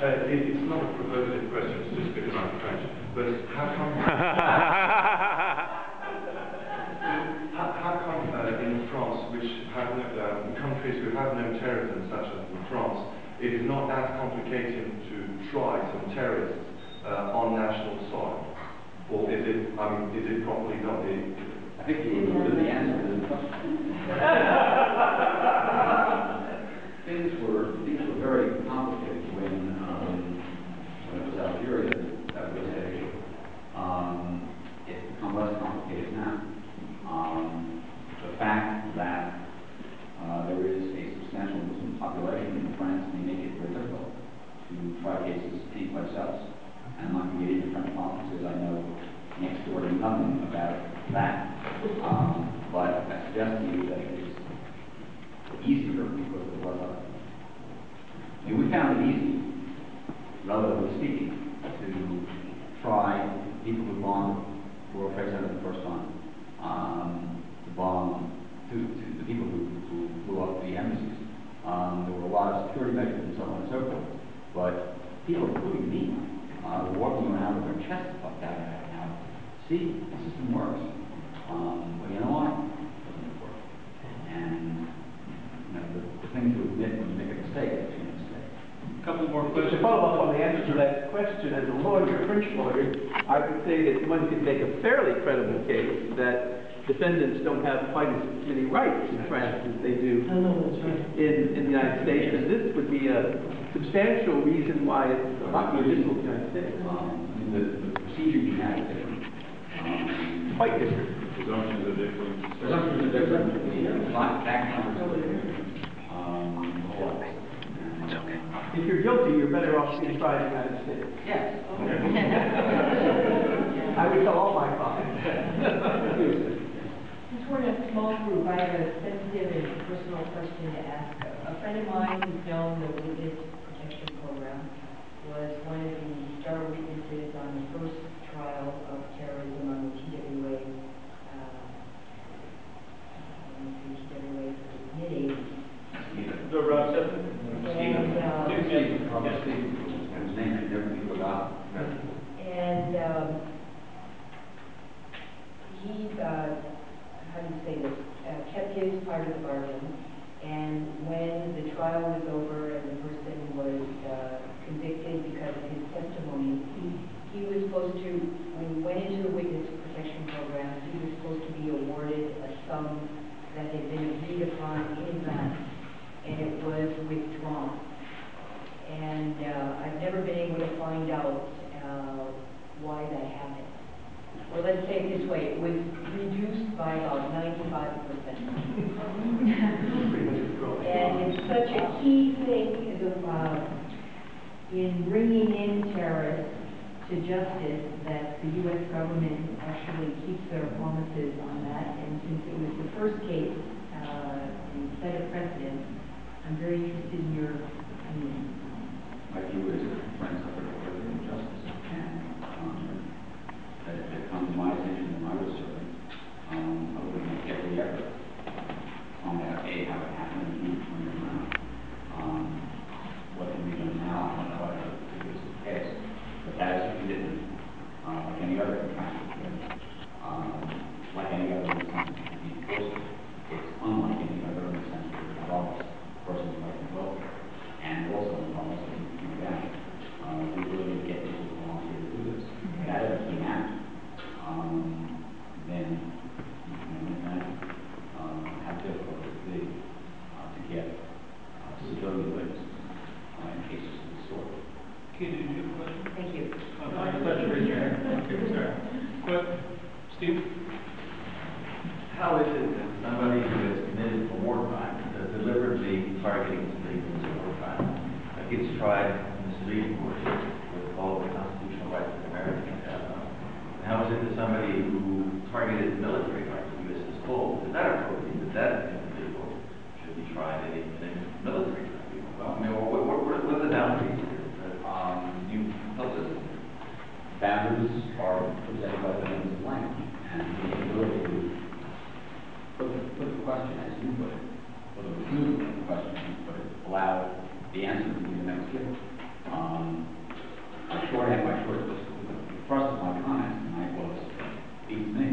It's not a provocative question, it's just because I'm French. But how come... how come in France, which have no, countries who have no terrorism, such as in France, it is not as complicated to try some terrorists on national soil? Or is it, I mean, is it properly done? I think you would the answer to the question. Things were very complicated when it was Algeria that was at issue. It's become less complicated now. The fact that there is a substantial Muslim population in France may make it very difficult to try cases anyplace else. And I'm not going to get into French politics. I know next door to nothing about that. But I suggest to you that it is easier because it was I mean, we found it easy, relatively speaking, to try people who bombed the World Trade Center the first time, to bomb to the people who blew up the embassies. There were a lot of security measures and so on and so forth. But people, including me, were walking around with their chests puffed out right now. See, the system works. Well, you know what? It doesn't work. And you know, the thing to admit when you make a mistake is you make a mistake. A couple more questions. To follow up on the answer to that question, as a lawyer, a French lawyer, I would say that one can make a fairly credible case that defendants don't have quite as many rights in France as they do in the United States, and this would be a substantial reason why it's a lot more difficult in the United States. The procedure you have is different. Quite different. Presumptions are different. Presumptions are different. The background is different. It's okay. If you're guilty, you're better off being tried in the United States. Yes. I would tell all my clients. Since we're in a small group, I have a sensitive and personal question to ask. A friend of mine who's known the Witness Protection Program was one of the star witnesses on the first trial of terrorism on the TWA. The Rochester? And he, how do you say this, kept his part of the bargain. And when the trial was over and the person was convicted because of his testimony, he was supposed to, when he went into the Witness Protection Program, he was supposed to be awarded a sum that had been agreed upon in advance, and it was withdrawn. And I've never been able to find out why that happened. Or let's say it this way, it was reduced by about 95%. And it's such a key thing in bringing in terrorists to justice that the U.S. government actually keeps their promises on that. And since it was the first case and set a precedent, I'm very interested in your opinion. My view is that friends of the justice can that if it comes to my attention when I was serving, I would make every effort on that, A, how it happened, and B, turn it around. What can be done now, I don't know whether it was the case, but that is what we did, like any other contract, like any other instance to be enforced. It's unlike any other instance that involves person's life and welfare, and also involves the ability to get people to volunteer to do this. That if we have, then you can have difficulty to get civilian witnesses in cases of this sort. Katie, did you have a question? Thank you. Raise your hand. Okay, sorry. Go ahead. Steve? How is it that somebody who has committed a war crime, deliberately targeting civilians as a war crime, gets tried in the civilian court with all of the constitutional rights that Americans have? And how is it that somebody who targeted military rights, the U.S. is full, is that appropriate, that individual should be tried in a military tribunal? Well, I mean, what are the boundaries here that you help us? Boundaries are presented by the names of language, and the ability to put the question as you put it, or the review of the question as you put it, allow the answer to be the next given. short and my short, the thrust of my comments tonight was beats me.